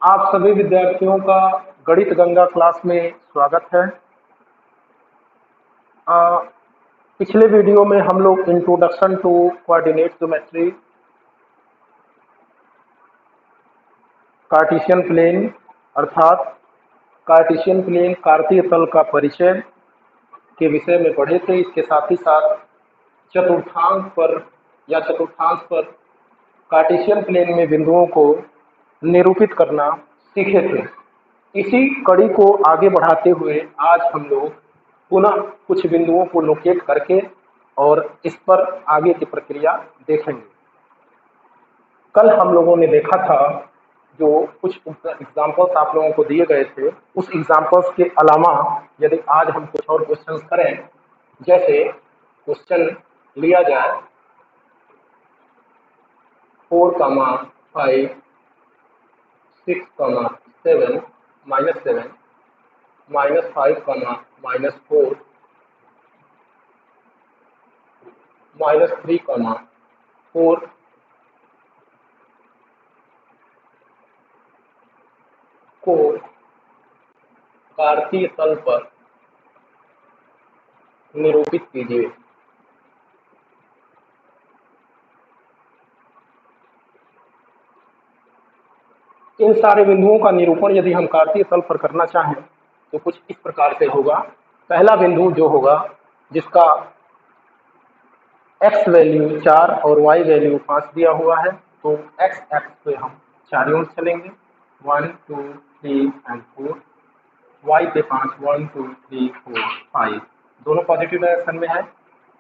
आप सभी विद्यार्थियों का गणित गंगा क्लास में स्वागत है। अ, पिछले वीडियो में हम लोग introduction to coordinate geometry, Cartesian plane अर्थात कार्टेशियन प्लेन कार्तीय तल का परिचय के विषय में पढ़े थे। इसके साथ ही साथ चतुर्थांश पर या चतुर्थांश पर कार्टेशियन प्लेन में बिंदुओं को निरूपित करना सीखे थे। इसी कड़ी को आगे बढ़ाते हुए आज हम लोग पुनः कुछ बिंदुओं को लोकेट करके और इस पर आगे की प्रक्रिया देखेंगे। कल हम लोगों ने देखा था जो कुछ एग्जाम्पल्स आप लोगों को दिए गए थे, उस एग्जाम्पल्स के अलावा यदि आज हम कुछ और क्वेश्चंस करें, जैसे क्वेश्चन लिया जाए 4, 5, 6, 7, -7, -5, -4, -3, 4 को कार्तीय तल पर निरूपित कीजिए। इन सारे बिंदुओं का निरूपण यदि हम कार्तीय तल पर करना चाहें तो कुछ इस प्रकार से होगा। पहला बिंदु जो होगा जिसका x वैल्यू 4 और y वैल्यू 5 दिया हुआ है, तो x एक्स पे हम 4 यूनिट चलेंगे, 1, 2, 3 एंड 4। y पे 5, 1, 2, 3, 4, 5 दोनों पॉजिटिव डायरेक्शन में है।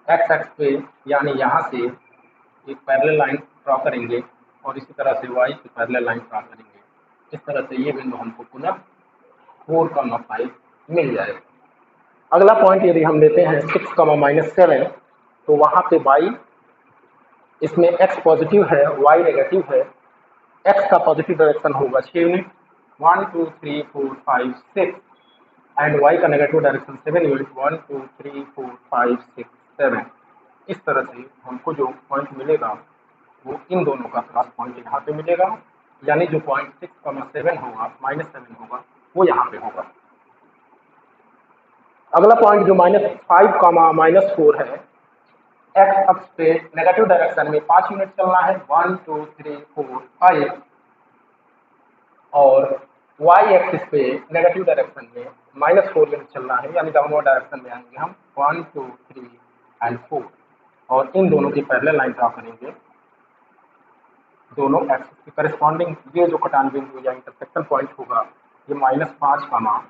x एक्स पे यानी यहाँ से एक पैरेलल लाइन ड्रॉ करेंगे और इसी तरह से y पे पैरेलल लाइन ड्रॉ करेंगे। इस तरह से ये बिंदु हमको पुनः 4, 5 मिल जाएगा। अगला पॉइंट यदि हम लेते हैं 6, -7, तो वहाँ पे y, इसमें x पॉजिटिव है, y नेगेटिव है। x का पॉजिटिव डायरेक्शन होगा 6 यूनिट, 1, 2, 3, 4, 5, 6 एंड y का नेगेटिव डायरेक्शन 7 यूनिट, 1, 2, 3, 4, 5, 6, 7। इस तरह से हमको जो पॉइंट मिलेगा वो इन दोनों का क्रॉस पॉइंट यहाँ पे मिलेगा, यानी जो पॉइंट 6, 7 होगा, -7 होगा, वो यहाँ पे होगा। अगला पॉइंट जो -5, -4 है, एक्स अक्ष पे नेगेटिव डायरेक्शन में 5 यूनिट चलना है, 1, 2, 3, 4, 5 और वाई एक्सिस पे नेगेटिव डायरेक्शन में -4 यूनिट चलना है, यानी डाउनवर्ड डायरेक्शन में आएंगे हम 1, 2, 3 एंड 4 और इन दोनों की पैरेलल लाइन ड्रॉ करेंगे। दोनों एक्सिस के करस्पॉन्डिंग ये जो कटान बिंदु या इंटरसेक्शन पॉइंट होगा ये -5,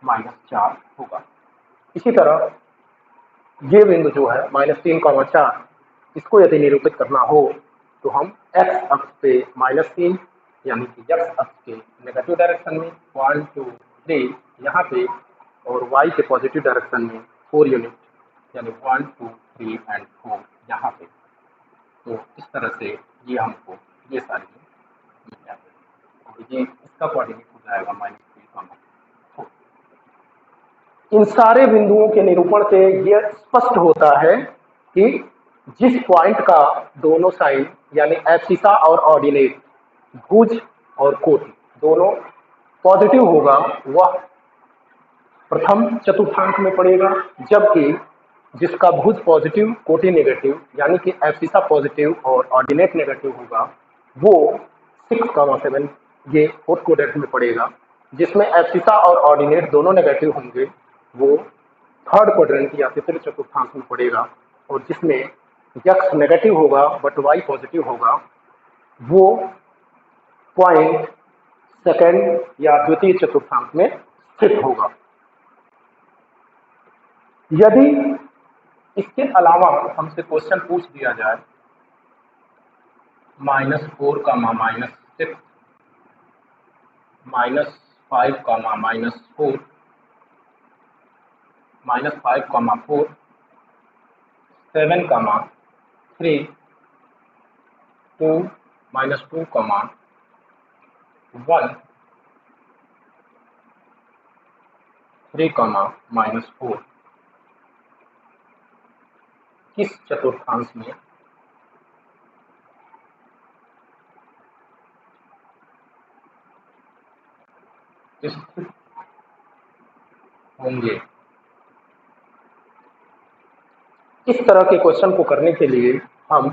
-4 होगा। इसी तरह ये बिंदु जो है -3, 4, इसको यदि निरूपित करना हो तो हम x अक्ष पे -3 यानी कि x अक्ष के नेगेटिव डायरेक्शन में 1, 2, 3 यहाँ पे और y के पॉजिटिव डायरेक्शन में 4 यूनिट यानी 1, 2, 3 एंड 4 यहाँ पे। तो इस तरह से ये हमको ये सारे मिल जाएंगे और ये इसका कोऑर्डिनेट हो जाएगा -3, 4। इन सारे बिंदुओं के निरूपण से यह स्पष्ट होता है कि जिस पॉइंट का दोनों साइड यानी एब्सिसा और ऑर्डिनेट, भुज और कोटि दोनों पॉजिटिव होगा वह प्रथम चतुर्थांश में पड़ेगा, जबकि जिसका भुज पॉजिटिव कोटि नेगेटिव यानी कि एब्सिसा पॉजिटिव और ऑर्डिनेट नेगेटिव होगा वो 6, 7 ये फोर्थ क्वाड्रेंट में पड़ेगा। जिसमें एब्सिसा और ऑर्डिनेट दोनों नेगेटिव होंगे वो थर्ड क्वाड्रेंट या तीसरे चतुर्थांश में पड़ेगा और जिसमें एक्स नेगेटिव होगा बट वाई पॉजिटिव होगा वो पॉइंट सेकंड या द्वितीय चतुर्थांश में स्थित होगा। यदि इसके अलावा हमसे क्वेश्चन पूछ दिया जाए -4, -6, -5, -4, -5, 4, 7, 3, 2, -2, 1, 3, -4 किस चतुर्थांश में स्थित होंगे। इस तरह के क्वेश्चन को करने के लिए हम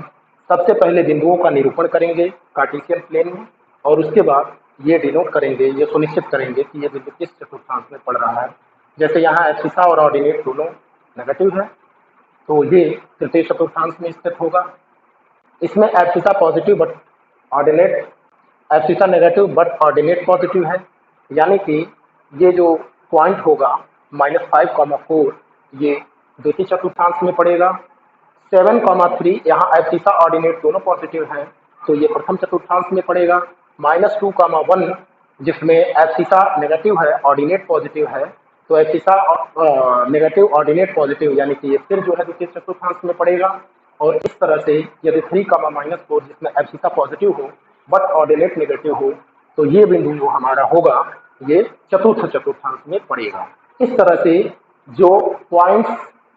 सबसे पहले बिंदुओं का निरूपण करेंगे कार्टेशियन प्लेन में, और उसके बाद ये डिनोट करेंगे, ये सुनिश्चित करेंगे कि ये बिंदु किस चतुर्थांश में पड़ रहा है। जैसे यहाँ एब्सिसा और ऑर्डिनेट दोनों नेगेटिव है, तो ये तृतीय चतुर्थांश में स्थित होगा। इसमें abscissa positive but ordinate, abscissa negative but ordinate positive है, यानी कि ये जो पॉइंट होगा -5,4 ये द्वितीय चतुर्थांश में पड़ेगा। 7,3 यहाँ एब्सिसा ऑर्डिनेट दोनों पॉजिटिव हैं, तो ये प्रथम चतुर्थांश में पड़ेगा। -2,1 जिसमें एब्सिसा नेगेटिव है ऑर्डिनेट पॉजिटिव है, तो एब्सिसा नेगेटिव ऑर्डिनेट पॉजिटिव यानी कि ये फिर जो है द्वितीय चतुर्थांश में पड़ेगा। और इस तरह से यदि 3,-4 जिसमें एब्सिसा पॉजिटिव हो बट ऑर्डिनेट नेगेटिव हो, तो ये बिंदु जो हमारा होगा ये चतुर्थ चतुर्थांश में पड़ेगा। इस तरह से जो पॉइंट्स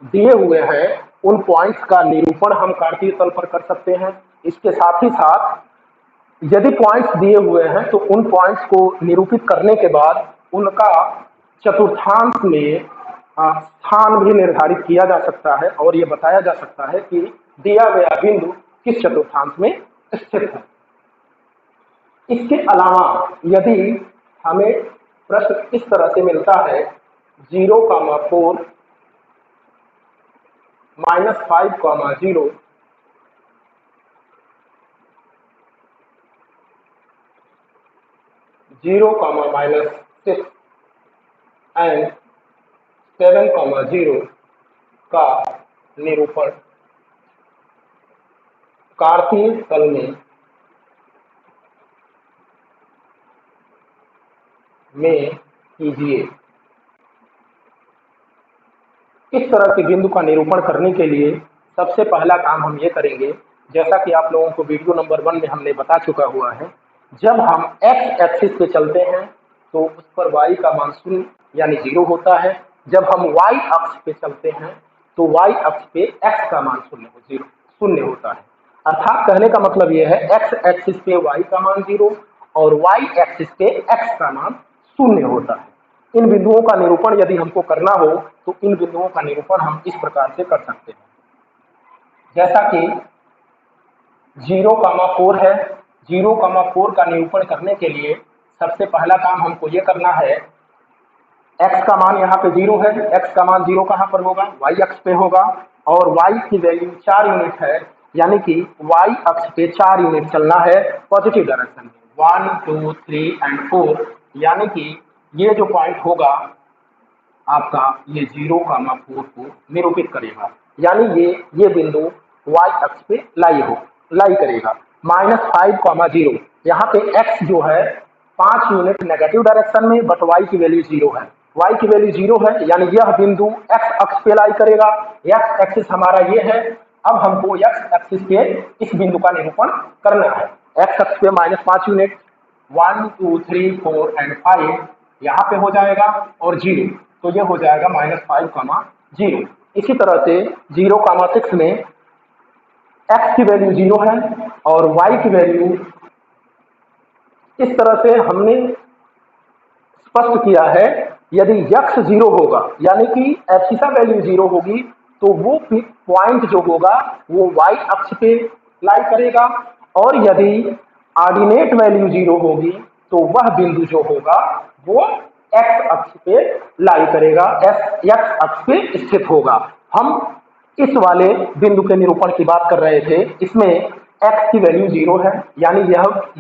दिए हुए हैं उन पॉइंट्स का निरूपण हम कार्तीय तल पर कर सकते हैं। इसके साथ ही साथ यदि पॉइंट्स दिए हुए हैं तो उन पॉइंट्स को निरूपित करने के बाद उनका चतुर्थांश में स्थान भी निर्धारित किया जा सकता है और ये बताया जा सकता है कि दिया गया बिंदु किस चतुर्थांश में स्थित है। इसके अलावा यदि हमें प्रश्न इस तरह से मिलता है 0,4 -5,0 0,-6 एंड 7,0 का निरूपण कार्तीय तल में कीजिए। इस तरह के बिंदु का निरूपण करने के लिए सबसे पहला काम हम ये करेंगे, जैसा कि आप लोगों को वीडियो नंबर 1 में हमने बता चुका हुआ है, जब हम एक्स एक्सिस पे चलते हैं तो उस पर y का मान 0 यानी 0 होता है। जब हम y अक्ष पे चलते हैं तो y अक्ष पे x का मान 0 होता है। अर्थात कहने का मतलब यह है x एक्सिस पे y का मान 0 और y एक्सिस पे x का मान 0 होता है। इन बिंदुओं का निरूपण यदि हमको करना हो तो इन बिंदुओं का निरूपण हम इस प्रकार से कर सकते हैं, जैसा कि 0,4 है। 0,4 का निरूपण करने के लिए सबसे पहला काम हमको ये करना है, x का मान यहाँ पे 0 है, x का मान 0 कहाँ पर होगा, y अक्ष पे होगा और y की वैल्यू 4 यूनिट है, यानी कि y अक्ष पे 4 यूनिट चलना है पॉजिटिव डायरेक्शन में 1, 2, 3 एंड 4, यानी कि ये जो पॉइंट होगा आपका ये 0,4 को निरूपित करेगा, यानी ये बिंदु y अक्ष पे लाई करेगा। -5,0 यहाँ पे x जो है 5 यूनिट नेगेटिव डायरेक्शन में बट y की वैल्यू 0 है, y की वैल्यू 0 है यानी यह बिंदु x अक्ष पे लाई करेगा। x एक्सिस हमारा ये है। अब हमको x एक्सिस के इस बिंदु का निरूपण करना है। x अक्ष पे -5 यूनिट 1, 2, 3, 4 एंड 5 यहाँ पे हो जाएगा और 0, तो ये हो जाएगा -5,0। इसी तरह से 0,6 में x की वैल्यू 0 है और y की वैल्यू इस तरह से हमने स्पष्ट किया है, यदि x 0 होगा यानी कि एब्सिसा वैल्यू 0 होगी तो वो पॉइंट जो होगा वो y अक्ष पे लाई करेगा और यदि ऑर्डिनेट वैल्यू 0 होगी तो वह बिंदु जो होगा वो x अक्ष पे लाई करेगा, x अक्ष पे स्थित होगा। हम इस वाले बिंदु के निरूपण की बात कर रहे थे, इसमें x की वैल्यू 0 है यानी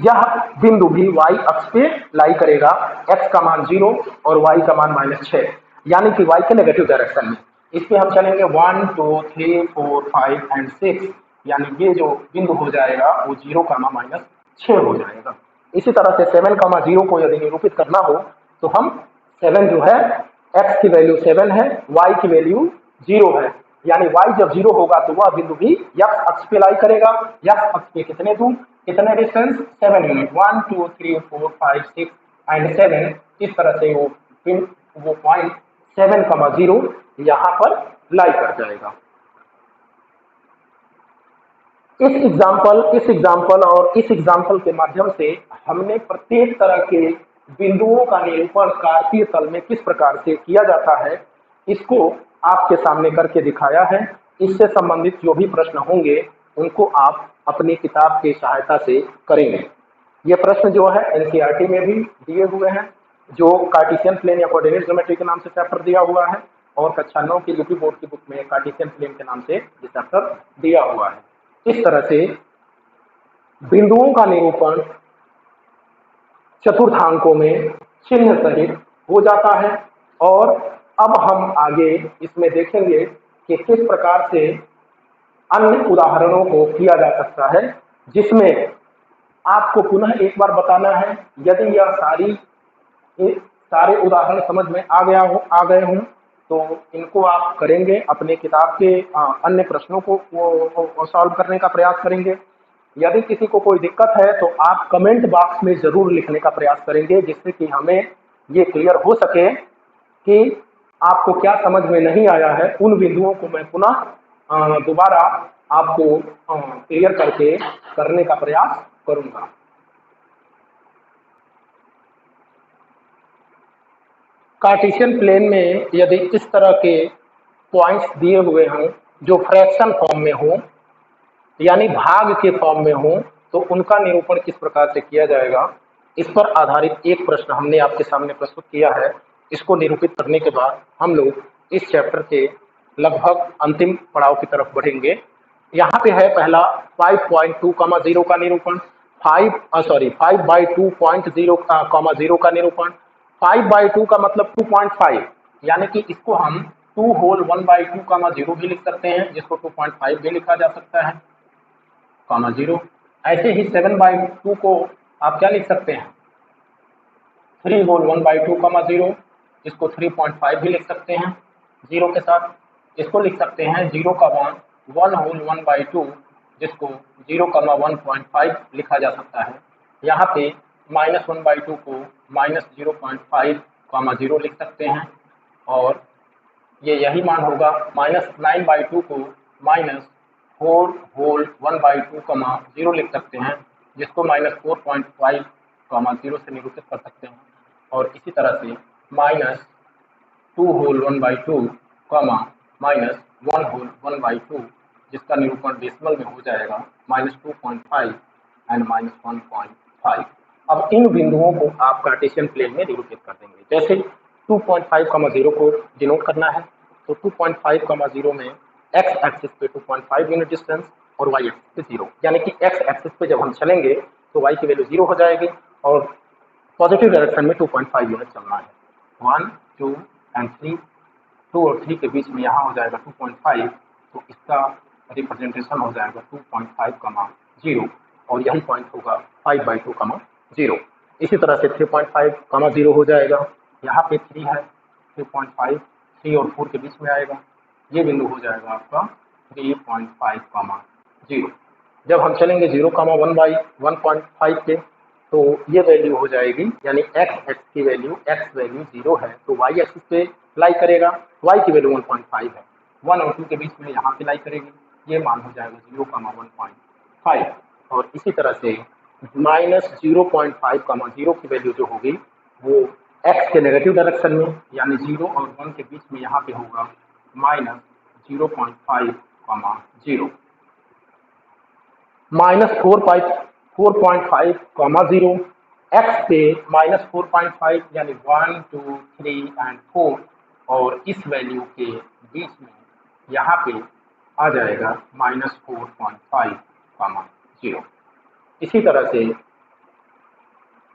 यह बिंदु भी y अक्ष पे लाई करेगा, x का मान 0 और y का मान -6 यानी कि y के नेगेटिव डायरेक्शन में। इस पे हम चलेंगे 1, 2, 3, 4, 5 एंड 6, यानी ये जो बिंदु हो जाएगा वो 0,-6 हो जाएगा। इसी तरह से 7,0 को यदि निरूपित करना हो तो हम 7 जो है x की वैल्यू 7 है, y की वैल्यू 0 है, यानी y जब 0 होगा तो वह बिंदु भी x अक्ष पे लाई करेगा। x अक्ष पे कितने डिस्टेंस 7 यूनिट 1, 2, 3, 4, 5, 6 एंड 7। इस तरह से वो पॉइंट 7,0 यहाँ पर लाई कर जाएगा। इस एग्जाम्पल और इस एग्जाम्पल के माध्यम से हमने प्रत्येक तरह के बिंदुओं का निरूपण कार्तीय तल में किस प्रकार से किया जाता है, इसको आपके सामने करके दिखाया है। इससे संबंधित जो भी प्रश्न होंगे उनको आप अपनी किताब की सहायता से करेंगे। ये प्रश्न जो है एनसीईआरटी में भी दिए हुए हैं, जो कार्टेशियन प्लेन या कोऑर्डिनेट ज्योमेट्री के नाम से चैप्टर दिया हुआ है, और कक्षा 9 की यूपी बोर्ड की बुक में कार्टेशियन प्लेन के नाम से ये चैप्टर दिया हुआ है। इस तरह से बिंदुओं का निरूपण चतुर्थांकों में चिन्ह सहित हो जाता है। और अब हम आगे इसमें देखेंगे कि किस प्रकार से अन्य उदाहरणों को किया जा सकता है, जिसमें आपको पुनः एक बार बताना है, यदि यह सारे उदाहरण समझ में आ गए हों तो इनको आप करेंगे, अपने किताब के अन्य प्रश्नों को वो सॉल्व करने का प्रयास करेंगे। यदि किसी को कोई दिक्कत है तो आप कमेंट बॉक्स में जरूर लिखने का प्रयास करेंगे, जिससे कि हमें ये क्लियर हो सके कि आपको क्या समझ में नहीं आया है। उन बिंदुओं को मैं पुनः दोबारा आपको क्लियर करके करने का प्रयास करूंगा। कार्टेशियन प्लेन में यदि इस तरह के पॉइंट्स दिए हुए हों जो फ्रैक्शन फॉर्म में हो, यानी भाग के फॉर्म में हो, तो उनका निरूपण किस प्रकार से किया जाएगा, इस पर आधारित एक प्रश्न हमने आपके सामने प्रस्तुत किया है। इसको निरूपित करने के बाद हम लोग इस चैप्टर के लगभग अंतिम पड़ाव की तरफ बढ़ेंगे। यहाँ पे है पहला 5.2, का निरूपण, 5/2.0, का निरूपण। 5/2 का मतलब 2.5, यानी कि इसको हम 2 होल 1/2, 0 भी लिख सकते हैं, जिसको 2.5 भी लिखा जा सकता है, 0। ऐसे ही 7/2 को आप क्या लिख सकते हैं, 3 होल 1/2, 0, इसको 3.5 भी लिख सकते हैं 0 के साथ। इसको लिख सकते हैं 0 का मान 1 होल 1/2, जिसको 0, 1.5 लिखा जा सकता है। यहाँ पे -1/2 को -0.5, 0 लिख सकते हैं, और ये यही मान होगा। -9/2 को -4 होल 1/2, 0 लिख सकते हैं, जिसको -4.5, 0 से निरूपित कर सकते हैं। और इसी तरह से -2 होल 1/2, -1 होल 1/2, जिसका निरूपण डेसिमल में हो जाएगा -2.5 एंड -1.5। अब इन बिंदुओं को आप कार्टेशियन प्लेन में निरूपित कर देंगे। जैसे 2.5, 0 को डिनोट करना है, तो 2.5, 0 में एक्स एक्सिस पे 2.5 यूनिट डिस्टेंस और वाई एक्सिस पे 0, यानी कि एक्स एक्सिस पे जब हम चलेंगे तो वाई की वैल्यू 0 हो जाएगी, और पॉजिटिव डायरेक्शन में 2.5 यूनिट चलना है। 1, 2 एंड 3, 2 और 3 के बीच में यहाँ हो जाएगा 2.5, तो इसका रिप्रेजेंटेशन हो जाएगा 2.5, 0, और यही पॉइंट होगा 5/2, 0। इसी तरह से 3.5, 0 हो जाएगा, यहाँ पे 3 है, 3.5, 3 और 4 के बीच में आएगा, ये बिंदु हो जाएगा आपका 3.5, 0। जब हम चलेंगे 0, 1/1.5 पे, तो ये वैल्यू हो जाएगी, यानी एक्स एक्स की वैल्यू, एक्स वैल्यू 0 है तो वाई एक्सिस पे लाई करेगा, वाई की वैल्यू 1.5 है, 1 और 2 के बीच में यहाँ पे लाई करेगी, ये मान हो जाएगा 0, 1.5। और इसी तरह से -0.5, 0 की वैल्यू जो होगी वो एक्स के नेगेटिव डायरेक्शन में, यानी 0 और 1 के बीच में यहाँ पे होगा -0.5, 0। -4.5, 0, एक्स पे -4.5, यानी 1, 2, 3 एंड 4, और इस वैल्यू के बीच में यहाँ पे आ जाएगा -4.5, 0। इसी तरह से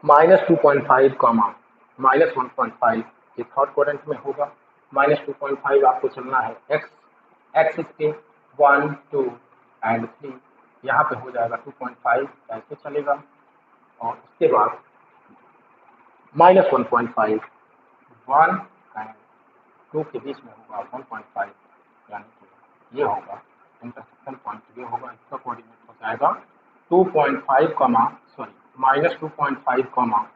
-2.5, -1.5, ये थर्ड क्वाड्रेंट में होगा। -2.5 आपको चलना है एक्स एक्सिस पे, 1, 2 एंड 3, यहाँ पे हो जाएगा 2.5, ऐसे चलेगा, और उसके बाद -1.5, 1 एंड 2 के बीच में होगा 1.5, यानी कि ये होगा इंटरसेक्शन पॉइंट, ये होगा, इसका कोऑर्डिनेट हो जाएगा -2.5,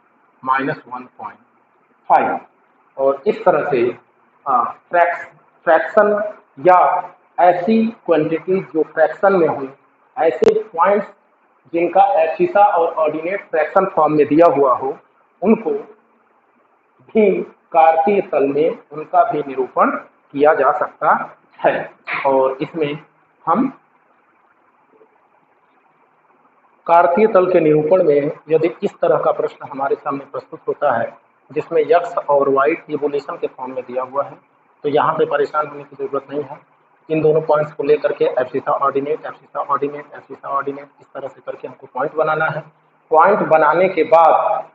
-1.5। और इस तरह से फ्रैक्शन या ऐसी क्वांटिटी जो फ्रैक्शन में हो, ऐसे पॉइंट्स जिनका एब्सिसा और ऑर्डिनेट फ्रैक्शन फॉर्म में दिया हुआ हो, उनको भी कार्तीय तल में उनका भी निरूपण किया जा सकता है। और इसमें हम कार्तीय तल के निरूपण में यदि इस तरह का प्रश्न हमारे सामने प्रस्तुत होता है जिसमें x और y इवोल्यूशन के फॉर्म में दिया हुआ है, तो यहाँ पे परेशान होने की जरूरत नहीं है। इन दोनों पॉइंट्स को लेकर के abscissa ordinate, abscissa ordinate, abscissa ordinate इस तरह से करके हमको पॉइंट बनाना है। पॉइंट बनाने के बाद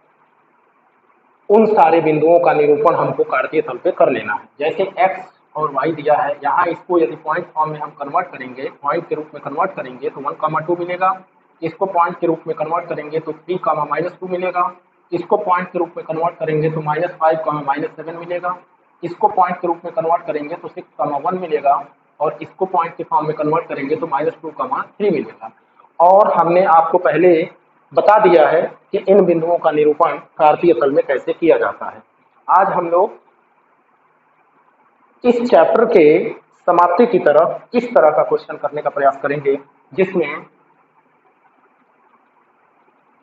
उन सारे बिंदुओं का निरूपण हमको कार्तीय तल पे कर लेना है। जैसे x और y दिया है, यहाँ इसको यदि पॉइंट फॉर्म में हम कन्वर्ट करेंगे, पॉइंट के रूप में कन्वर्ट करेंगे तो 1, 2 मिलेगा। इसको पॉइंट के रूप में कन्वर्ट करेंगे तो 3, -2 मिलेगा। इसको पॉइंट के रूप में कन्वर्ट करेंगे तो -5, -7 मिलेगा। इसको पॉइंट के रूप में कन्वर्ट करेंगे तो 6, 1 मिलेगा। और इसको पॉइंट के फॉर्म में कन्वर्ट करेंगे तो -2, 3 मिलेगा। और हमने आपको पहले बता दिया है कि इन बिंदुओं का निरूपण कार्तीय तल में कैसे किया जाता है। आज हम लोग इस चैप्टर के समाप्ति की तरफ इस तरह का क्वेश्चन करने का प्रयास करेंगे जिसमें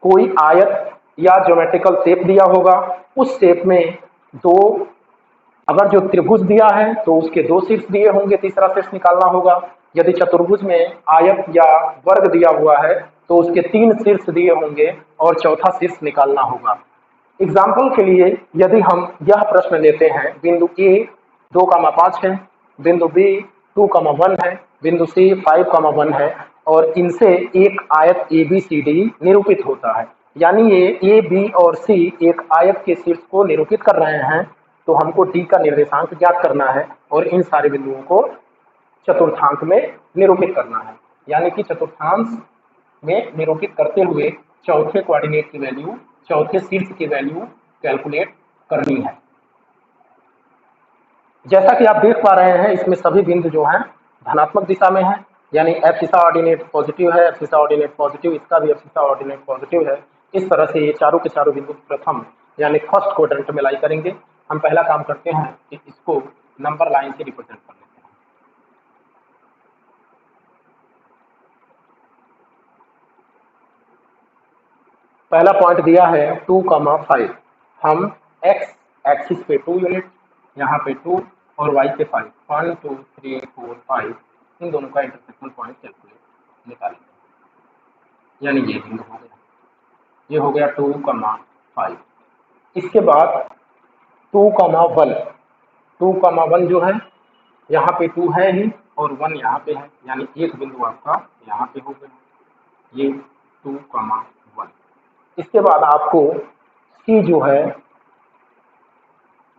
कोई आयत या ज्योमेट्रिकल शेप दिया होगा, उस शेप में दो, अगर जो त्रिभुज दिया है तो उसके 2 शीर्ष दिए होंगे, तीसरा शीर्ष निकालना होगा। यदि चतुर्भुज में आयत या वर्ग दिया हुआ है तो उसके 3 शीर्ष दिए होंगे और चौथा शीर्ष निकालना होगा। एग्जाम्पल के लिए यदि हम यह प्रश्न लेते हैं, बिंदु ए 2, 5 है, बिंदु बी 2, 1 है, बिंदु सी 5, 1 है और इनसे एक आयत ABCD निरूपित होता है। यानी ये ए, बी और सी एक आयत के शीर्ष को निरूपित कर रहे हैं, तो हमको डी का निर्देशांक ज्ञात करना है और इन सारे बिंदुओं को चतुर्थांश में निरूपित करना है। यानी कि चतुर्थांश में निरूपित करते हुए चौथे कोऑर्डिनेट की वैल्यू, चौथे शीर्ष की वैल्यू कैलकुलेट करनी है। जैसा कि आप देख पा रहे हैं, इसमें सभी बिंदु जो हैं धनात्मक दिशा में है। यानी एब्सिसा ऑर्डिनेट पॉजिटिव है, एब्सिसा ऑर्डिनेट पॉजिटिव, इसका भी एब्सिसा ऑर्डिनेट पॉजिटिव है। इस तरह से ये चारों के चारों बिंदु प्रथम यानी फर्स्ट क्वाड्रेंट में लाई करेंगे। हम पहला काम करते हैं कि इसको नंबर लाइन से रिप्रेजेंट कर लेते हैं। पहला पॉइंट दिया है 2, 5। हम x एक्सिस पे 2 यूनिट, यहाँ पे 2 और y पे 5, 1, 2, 3, 4, 5 इन दोनों का इंटरसेक्शन पॉइंट कैलकुलेट निकालेंगे। यानी ये बिंदु हो गया, ये हो गया 2, 5। इसके बाद 2, 1, 2, 1 जो है यहाँ पे 2 है ही और 1 यहाँ पे है, यानी एक बिंदु आपका यहाँ पे हो गया, ये 2, 1। इसके बाद आपको C जो है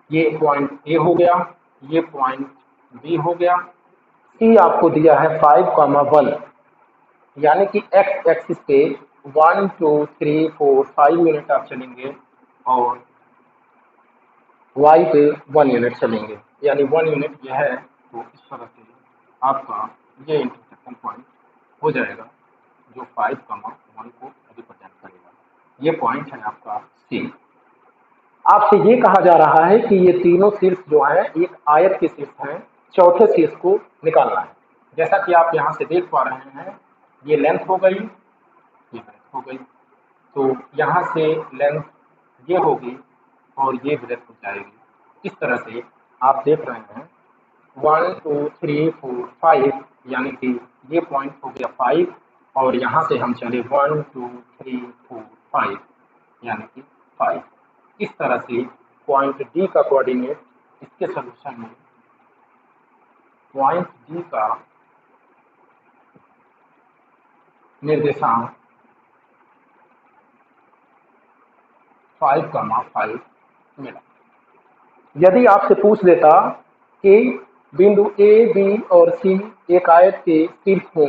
ये पॉइंट A हो गया, ये पॉइंट B हो गया। C आपको दिया है 5, 1 यानी कि x एक्सिस पे 1, 2, 3, 4, 5 यूनिट आप चलेंगे और y पे 1 यूनिट चलेंगे, यानी 1 यूनिट यह है। तो इस तरह से आपका ये इंटरसेक्शन पॉइंट हो जाएगा जो 5, 1 को रिप्रेजेंट करेगा। ये पॉइंट है आपका C। आपसे ये कहा जा रहा है कि ये तीनों शीर्ष जो हैं एक आयत के शीर्ष हैं, चौथे शीर्ष को निकालना है। जैसा कि आप यहाँ से देख पा रहे हैं, ये लेंथ हो गई, ये ब्रेथ हो गई। तो यहाँ से लेंथ ये होगी और ये ब्रेथ हो जाएगी। इस तरह से आप देख रहे हैं 1, 2, 3, 4, 5 यानी कि ये पॉइंट हो गया 5 और यहाँ से हम चले 1, 2, 3, 4, 5 यानी कि 5। इस तरह से पॉइंट डी का कोऑर्डिनेट इसके सॉल्यूशन में पॉइंट डी का निर्देशांक 5, 5 मिला। यदि आपसे पूछ देता कि बिंदु ए, बी और सी एक आयत के शीर्ष हों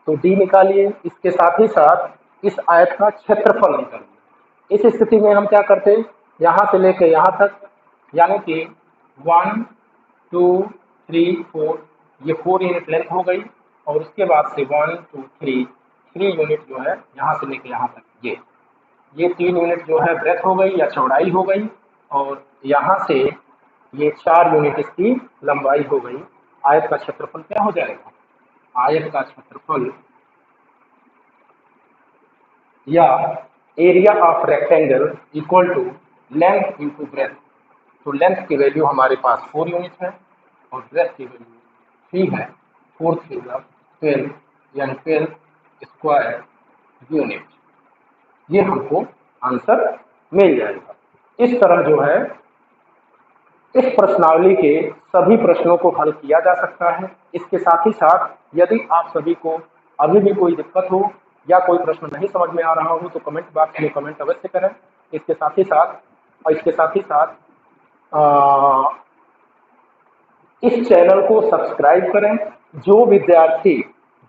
तो डी निकालिए, इसके साथ ही साथ इस आयत का क्षेत्रफल निकालिए। इस स्थिति में हम क्या करते, यहाँ से लेके यहाँ तक यानी कि 1, 2, 3, 4 ये 4 यूनिट लेंथ हो गई और उसके बाद से 1, 2, 3 यूनिट जो है यहाँ से लेके यहाँ तक ये 3 यूनिट जो है ब्रेथ हो गई या चौड़ाई हो गई और यहाँ से ये 4 यूनिट इसकी लंबाई हो गई। आयत का क्षेत्रफल क्या हो जाएगा, आयत का क्षेत्रफल या area of rectangle equal to length into breadth तो लेंथ की वैल्यू हमारे पास 4 यूनिट है और ब्रेथ की वैल्यू 3 है। 4 3 12 यानी 12 स्क्वायर यूनिट। ये हमको आंसर मिल जाएगा। इस तरह जो है इस प्रश्नावली के सभी प्रश्नों को हल किया जा सकता है। इसके साथ ही साथ यदि आप सभी को अभी भी कोई दिक्कत हो या कोई प्रश्न नहीं समझ में आ रहा हो तो कमेंट बॉक्स में कमेंट अवश्य करें। इसके साथ ही साथ इस चैनल को सब्सक्राइब करें। जो विद्यार्थी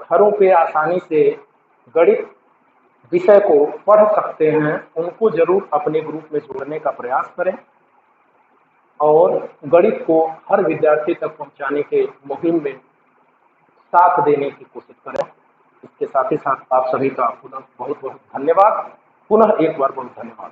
घरों पे आसानी से गणित विषय को पढ़ सकते हैं उनको जरूर अपने ग्रुप में जोड़ने का प्रयास करें और गणित को हर विद्यार्थी तक पहुंचाने के मुहिम में साथ देने की कोशिश करें। इसके साथ ही साथ आप सभी का पुनः बहुत बहुत धन्यवाद। पुनः एक बार बहुत धन्यवाद।